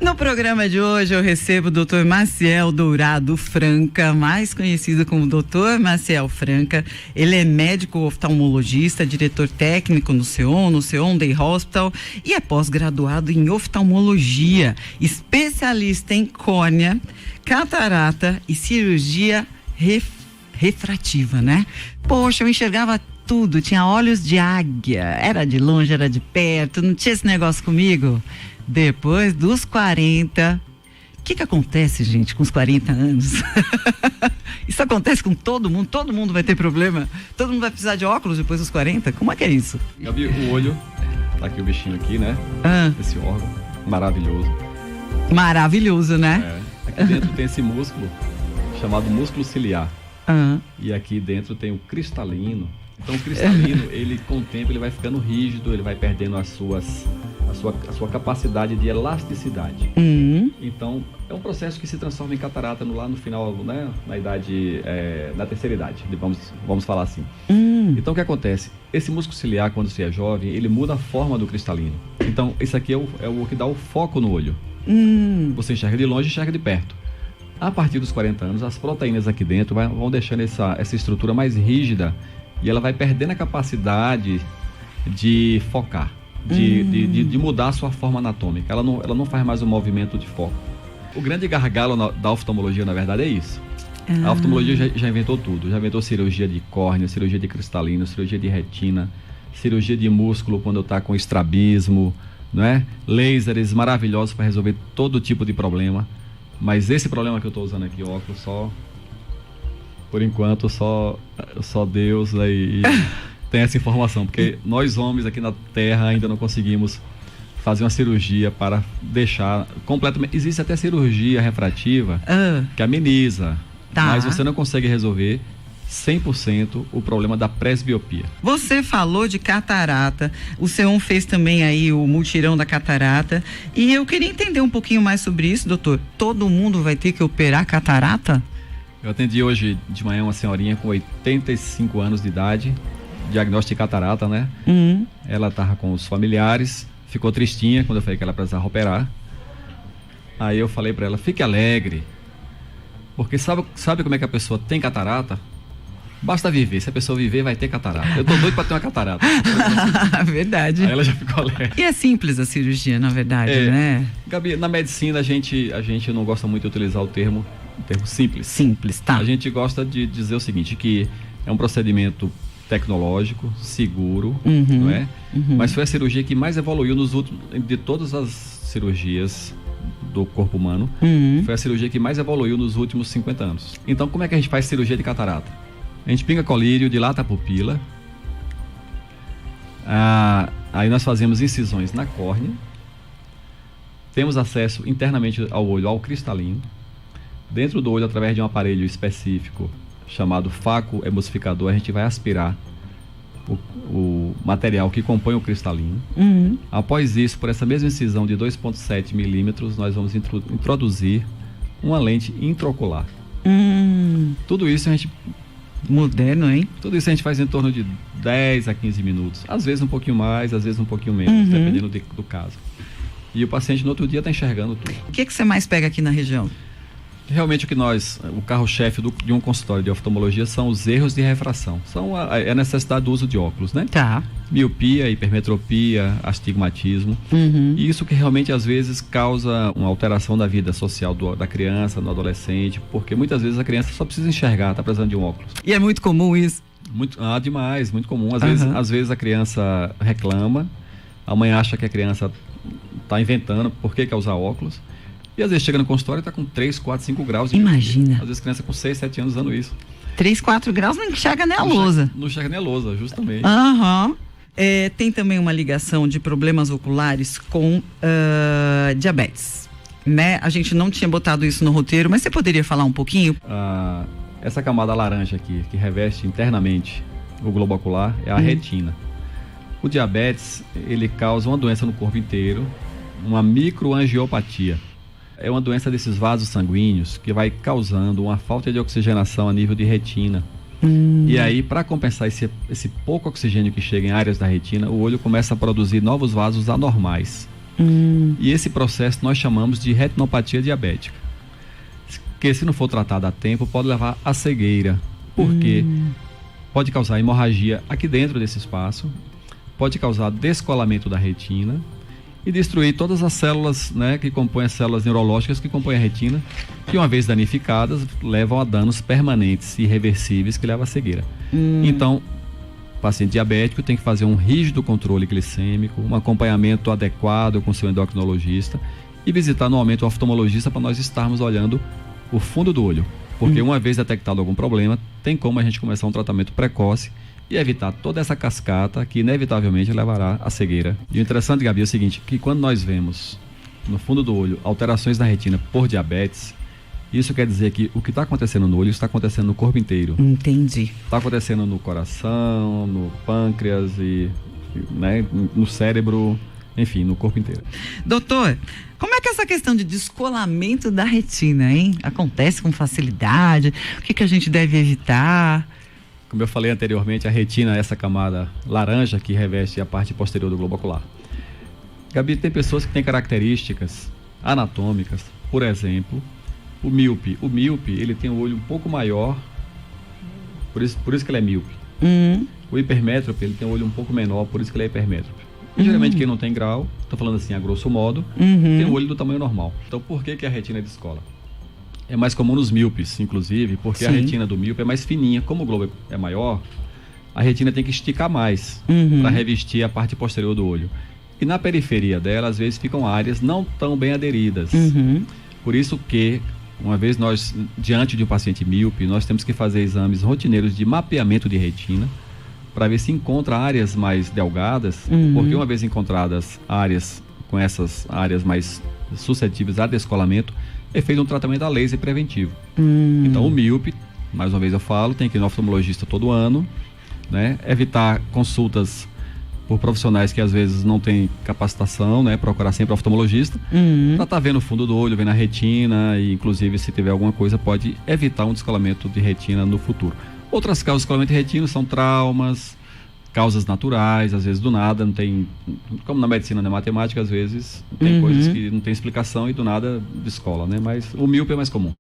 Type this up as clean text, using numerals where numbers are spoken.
No programa de hoje eu recebo o Dr. Maciel Dourado Franca, mais conhecido como Dr. Maciel Franca. Ele é médico oftalmologista, diretor técnico no SEON Day Hospital e é pós-graduado em oftalmologia, especialista em córnea, catarata e cirurgia refrativa, né? Poxa, eu enxergava tudo, tinha olhos de águia, era de longe, era de perto, não tinha esse negócio comigo. Depois dos 40, o que acontece, gente, com os 40 anos? Isso acontece com todo mundo vai ter problema, todo mundo vai precisar de óculos depois dos 40, como é que é isso? Gabi, o olho, tá aqui o bichinho aqui, né? Esse órgão, maravilhoso. Maravilhoso, né? Aqui dentro tem esse músculo, chamado músculo ciliar. E aqui dentro tem o cristalino. Então o cristalino, ele com o tempo ele vai ficando rígido, ele vai perdendo a sua capacidade de elasticidade. Então é um processo que se transforma em catarata lá no final, né? Na idade, na terceira idade, vamos falar assim. Então o que acontece? Esse músculo ciliar, quando você é jovem, ele muda a forma do cristalino. Então isso aqui é o que dá o foco no olho. Você enxerga de longe e enxerga de perto. A partir dos 40 anos, as proteínas aqui dentro vão deixando essa estrutura mais rígida e ela vai perdendo a capacidade de focar, de mudar a sua forma anatômica. Ela não faz mais o movimento de foco. O grande gargalo da oftalmologia, na verdade, é isso. A oftalmologia já inventou tudo. Já inventou cirurgia de córnea, cirurgia de cristalino, cirurgia de retina, cirurgia de músculo quando está com estrabismo, não é? Lasers maravilhosos para resolver todo tipo de problema. Mas esse problema que eu estou usando aqui, óculos, por enquanto, só Deus aí tem essa informação. Porque nós homens aqui na Terra ainda não conseguimos fazer uma cirurgia para deixar completamente... Existe até cirurgia refrativa que ameniza, mas você não consegue resolver 100% o problema da presbiopia. Você falou de catarata, o SEON fez também aí o mutirão da catarata, e eu queria entender um pouquinho mais sobre isso, doutor. Todo mundo vai ter que operar catarata? Eu atendi hoje de manhã uma senhorinha com 85 anos de idade, diagnóstico de catarata, né? Ela estava com os familiares, ficou tristinha quando eu falei que ela precisava operar. Aí eu falei para ela, fique alegre, porque sabe como é que a pessoa tem catarata? Basta viver. Se a pessoa viver, vai ter catarata. Eu tô doido pra ter uma catarata. Verdade. Aí ela já ficou alegre. E é simples a cirurgia, na verdade, né? Gabi, na medicina a gente não gosta muito de utilizar o termo simples. Simples, tá. A gente gosta de dizer o seguinte, que é um procedimento tecnológico, seguro, não é? Mas foi a cirurgia que mais evoluiu de todas as cirurgias do corpo humano, foi a cirurgia que mais evoluiu nos últimos 50 anos. Então, como é que a gente faz cirurgia de catarata? A gente pinga colírio, dilata a pupila, aí nós fazemos incisões na córnea, temos acesso internamente ao olho, ao cristalino, dentro do olho, através de um aparelho específico chamado faco emulsificador, a gente vai aspirar o material que compõe o cristalino. Após isso, por essa mesma incisão de 2,7 milímetros, nós vamos introduzir uma lente intraocular. Tudo isso a gente... Moderno, hein? Tudo isso a gente faz em torno de 10 a 15 minutos. Às vezes um pouquinho mais, às vezes um pouquinho menos, dependendo do caso. E o paciente no outro dia está enxergando tudo. O que você mais pega aqui na região? Realmente o carro-chefe de um consultório de oftalmologia são os erros de refração. São a necessidade do uso de óculos, né? Tá. Miopia, hipermetropia, astigmatismo. E isso que realmente às vezes causa uma alteração da vida social da criança, do adolescente, porque muitas vezes a criança só precisa enxergar, está precisando de um óculos. E é muito comum isso? Demais, muito comum. Às vezes a criança reclama, a mãe acha que a criança está inventando por que quer usar óculos. E às vezes chega no consultório e está com 3, 4, 5 graus. Imagina. Às vezes criança com 6, 7 anos usando isso. 3, 4 graus não enxerga nem a lousa. Não enxerga nem a lousa, justamente. Tem também uma ligação de problemas oculares com diabetes, né? A gente não tinha botado isso no roteiro, mas você poderia falar um pouquinho? Essa camada laranja aqui, que reveste internamente o globo ocular, é a retina. O diabetes, ele causa uma doença no corpo inteiro, uma microangiopatia. É uma doença desses vasos sanguíneos que vai causando uma falta de oxigenação a nível de retina. E aí, para compensar esse pouco oxigênio que chega em áreas da retina, o olho começa a produzir novos vasos anormais. E esse processo nós chamamos de retinopatia diabética, que se não for tratado a tempo pode levar à cegueira, porque pode causar hemorragia aqui dentro desse espaço, pode causar descolamento da retina e destruir todas as células, né, que compõem as células neurológicas que compõem a retina, que uma vez danificadas levam a danos permanentes e irreversíveis que levam à cegueira. Então, o paciente diabético tem que fazer um rígido controle glicêmico, um acompanhamento adequado com seu endocrinologista e visitar anualmente o oftalmologista para nós estarmos olhando o fundo do olho, porque uma vez detectado algum problema, tem como a gente começar um tratamento precoce e evitar toda essa cascata que inevitavelmente levará à cegueira. E o interessante, Gabi, é o seguinte, que quando nós vemos no fundo do olho alterações na retina por diabetes, isso quer dizer que o que está acontecendo no olho está acontecendo no corpo inteiro. Entendi. Está acontecendo no coração, no pâncreas e, né, no cérebro, enfim, no corpo inteiro. Doutor, como é que essa questão de descolamento da retina, hein? Acontece com facilidade? O que a gente deve evitar? Como eu falei anteriormente, a retina é essa camada laranja que reveste a parte posterior do globo ocular. Gabi, tem pessoas que têm características anatômicas, por exemplo, o míope. O míope, ele tem o olho um pouco maior, por isso que ele é míope. O hipermétrope, ele tem o olho um pouco menor, por isso que ele é hipermétrope. E, geralmente quem não tem grau, estou falando assim a grosso modo, tem o olho do tamanho normal. Então por que a retina descola? É mais comum nos míopes, inclusive, porque a retina do míope é mais fininha. Como o globo é maior, a retina tem que esticar mais para revestir a parte posterior do olho. E na periferia dela, às vezes, ficam áreas não tão bem aderidas. Por isso que, uma vez nós, diante de um paciente míope, nós temos que fazer exames rotineiros de mapeamento de retina para ver se encontra áreas mais delgadas, porque uma vez encontradas áreas com essas áreas mais suscetíveis a descolamento, é feito um tratamento a laser preventivo. Então o míope, mais uma vez eu falo, tem que ir no oftalmologista todo ano, né? Evitar consultas por profissionais que às vezes não têm capacitação, né? Procurar sempre o oftalmologista, para estar vendo o fundo do olho, vendo a retina e inclusive se tiver alguma coisa pode evitar um descolamento de retina no futuro. Outras causas de descolamento de retina são traumas, causas naturais, às vezes do nada, não tem, como na medicina, na matemática, às vezes tem coisas que não tem explicação e do nada descola, né? Mas o míope é mais comum.